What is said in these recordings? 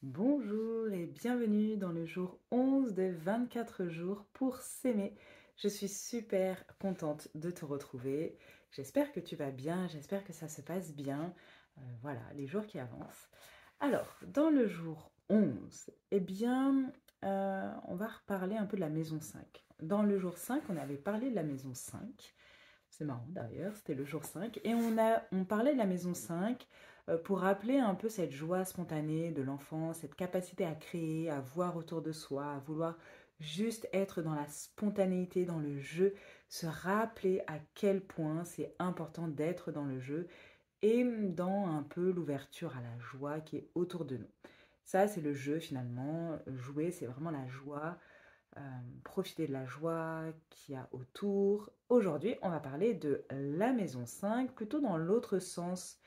Bonjour et bienvenue dans le jour 11 des 24 jours pour s'aimer. Je suis super contente de te retrouver. J'espère que tu vas bien, j'espère que ça se passe bien. Voilà, les jours qui avancent. Alors, dans le jour 11, on va reparler un peu de la maison 5. Dans le jour 5, on avait parlé de la maison 5. C'est marrant d'ailleurs, c'était le jour 5. Et on parlait de la maison 5 pour rappeler un peu cette joie spontanée de l'enfant, cette capacité à créer, à voir autour de soi, à vouloir juste être dans la spontanéité, dans le jeu, se rappeler à quel point c'est important d'être dans le jeu et dans un peu l'ouverture à la joie qui est autour de nous. Ça, c'est le jeu finalement. Jouer, c'est vraiment la joie, euh, profiter de la joie qu'il y a autour. Aujourd'hui, on va parler de la maison 5, plutôt dans l'autre sens,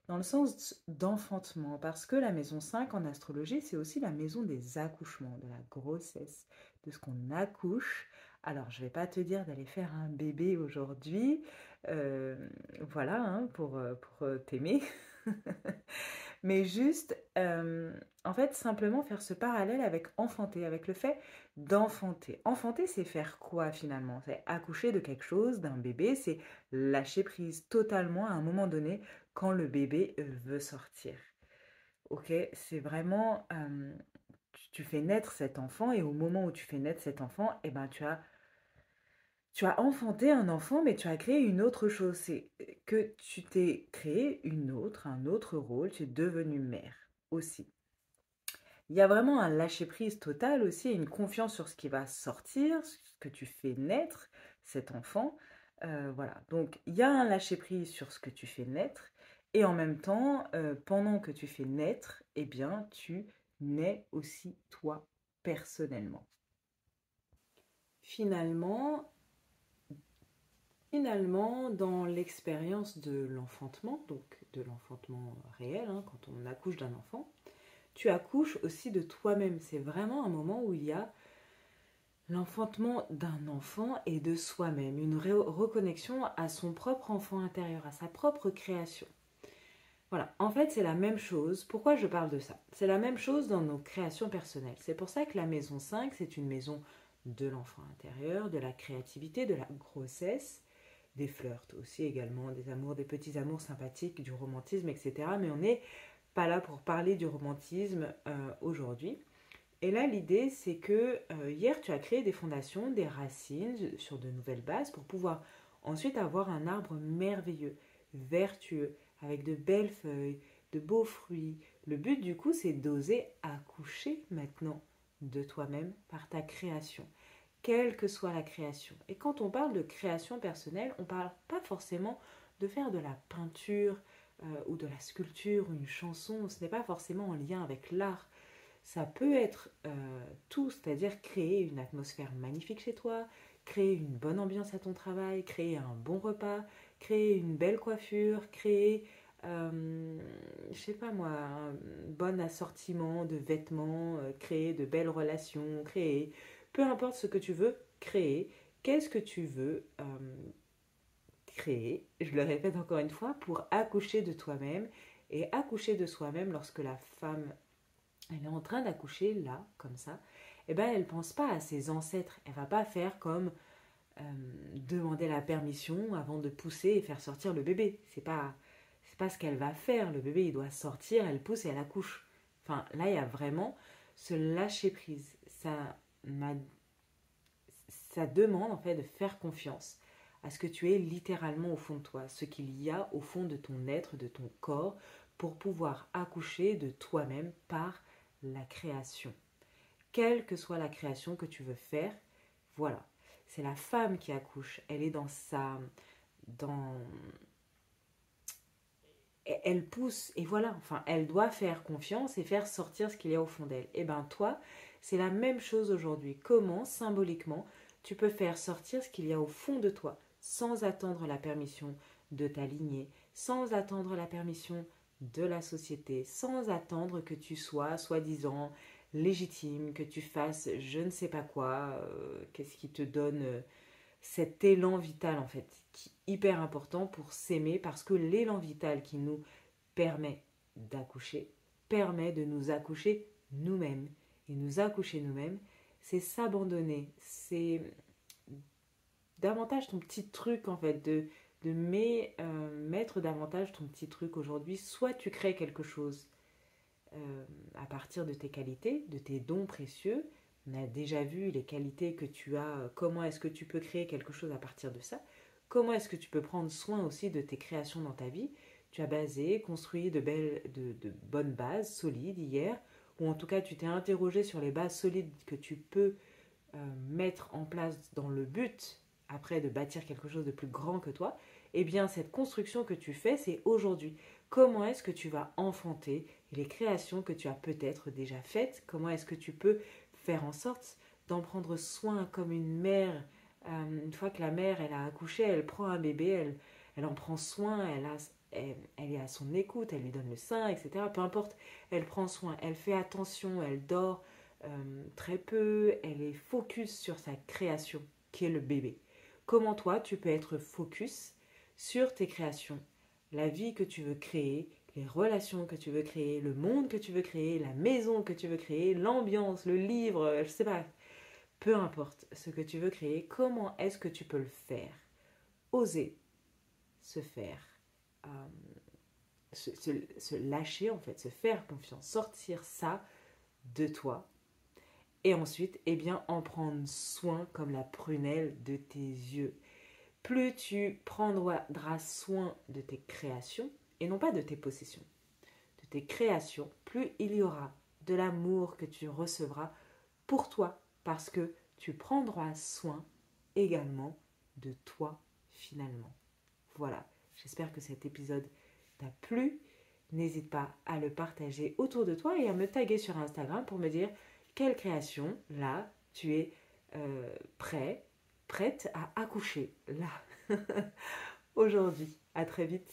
dans le sens d'enfantement, parce que la maison 5 en astrologie, c'est aussi la maison des accouchements, de la grossesse, de ce qu'on accouche. Alors, je ne vais pas te dire d'aller faire un bébé aujourd'hui, euh, voilà, hein, pour t'aimer. Mais juste, en fait, simplement faire ce parallèle avec enfanter, avec le fait d'enfanter. Enfanter, c'est faire quoi finalement? C'est accoucher de quelque chose, d'un bébé, c'est lâcher prise totalement à un moment donné quand le bébé veut sortir. Ok, c'est vraiment, tu fais naître cet enfant et au moment où tu fais naître cet enfant, eh ben, tu as enfanté un enfant, mais tu as créé une autre chose. C'est que tu t'es créé un autre rôle. Tu es devenue mère aussi. Il y a vraiment un lâcher-prise total aussi, et une confiance sur ce qui va sortir, ce que tu fais naître, cet enfant. Voilà. Donc, il y a un lâcher-prise sur ce que tu fais naître. Et en même temps, pendant que tu fais naître, eh bien, tu nais aussi toi personnellement. Finalement, Finalement, dans l'expérience de l'enfantement, donc de l'enfantement réel, hein, quand on accouche d'un enfant, tu accouches aussi de toi-même. C'est vraiment un moment où il y a l'enfantement d'un enfant et de soi-même, une reconnexion à son propre enfant intérieur, à sa propre création. Voilà, en fait c'est la même chose. Pourquoi je parle de ça? C'est la même chose dans nos créations personnelles. C'est pour ça que la maison 5, c'est une maison de l'enfant intérieur, de la créativité, de la grossesse, des flirts aussi également, des amours, des petits amours sympathiques, du romantisme, etc. Mais on n'est pas là pour parler du romantisme aujourd'hui. Et là, l'idée, c'est que hier, tu as créé des fondations, des racines sur de nouvelles bases pour pouvoir ensuite avoir un arbre merveilleux, vertueux, avec de belles feuilles, de beaux fruits. Le but, du coup, c'est d'oser accoucher maintenant de toi-même par ta création, quelle que soit la création. Et quand on parle de création personnelle, on ne parle pas forcément de faire de la peinture ou de la sculpture, une chanson. Ce n'est pas forcément en lien avec l'art. Ça peut être tout, c'est-à-dire créer une atmosphère magnifique chez toi, créer une bonne ambiance à ton travail, créer un bon repas, créer une belle coiffure, créer, je sais pas moi, un bon assortiment de vêtements, créer de belles relations, créer, peu importe ce que tu veux créer, qu'est-ce que tu veux créer, je le répète encore une fois, pour accoucher de toi-même et accoucher de soi-même lorsque la femme elle est en train d'accoucher là, comme ça, eh ben elle pense pas à ses ancêtres. Elle va pas faire comme euh, demander la permission avant de pousser et faire sortir le bébé. C'est pas ce qu'elle va faire. Le bébé il doit sortir, elle pousse et elle accouche. Enfin là il y a vraiment ce lâcher prise. Ça demande en fait de faire confiance à ce que tu es littéralement au fond de toi, ce qu'il y a au fond de ton être, de ton corps, pour pouvoir accoucher de toi-même par la création. Quelle que soit la création que tu veux faire, voilà. C'est la femme qui accouche. Elle est dans sa... Dans, elle pousse et voilà, enfin, elle doit faire confiance et faire sortir ce qu'il y a au fond d'elle. Et ben toi, c'est la même chose aujourd'hui. Comment, symboliquement, tu peux faire sortir ce qu'il y a au fond de toi sans attendre la permission de ta lignée, sans attendre la permission de la société, sans attendre que tu sois soi-disant légitime, que tu fasses je ne sais pas quoi, qu'est-ce qui te donne cet élan vital en fait, qui est hyper important pour s'aimer parce que l'élan vital qui nous permet d'accoucher permet de nous accoucher nous-mêmes et nous accoucher nous-mêmes, c'est s'abandonner, c'est davantage ton petit truc en fait, mettre davantage ton petit truc aujourd'hui. Soit tu crées quelque chose à partir de tes qualités, de tes dons précieux. On a déjà vu les qualités que tu as, comment est-ce que tu peux créer quelque chose à partir de ça. Comment est-ce que tu peux prendre soin aussi de tes créations dans ta vie. Tu as construit de bonnes bases solides hier, ou en tout cas tu t'es interrogé sur les bases solides que tu peux mettre en place dans le but après de bâtir quelque chose de plus grand que toi. Eh bien cette construction que tu fais, c'est aujourd'hui. Comment est-ce que tu vas enfanter les créations que tu as peut-être déjà faites? Comment est-ce que tu peux faire en sorte d'en prendre soin comme une mère? Une fois que la mère elle a accouché, elle prend un bébé, elle en prend soin, elle est à son écoute, elle lui donne le sein, etc. Peu importe, elle prend soin, elle fait attention, elle dort très peu, elle est focus sur sa création, qui est le bébé. Comment toi, tu peux être focus sur tes créations, la vie que tu veux créer, les relations que tu veux créer, le monde que tu veux créer, la maison que tu veux créer, l'ambiance, le livre, je sais pas, peu importe ce que tu veux créer, comment est-ce que tu peux le faire? Oser se faire, euh, se lâcher en fait, se faire confiance, sortir ça de toi et ensuite, eh bien, en prendre soin comme la prunelle de tes yeux. Plus tu prendras soin de tes créations, et non pas de tes possessions, de tes créations, plus il y aura de l'amour que tu recevras pour toi, parce que tu prendras soin également de toi finalement. Voilà, j'espère que cet épisode t'a plu. N'hésite pas à le partager autour de toi et à me taguer sur Instagram pour me dire quelle création, là, tu es prête à accoucher, là, aujourd'hui. À très vite.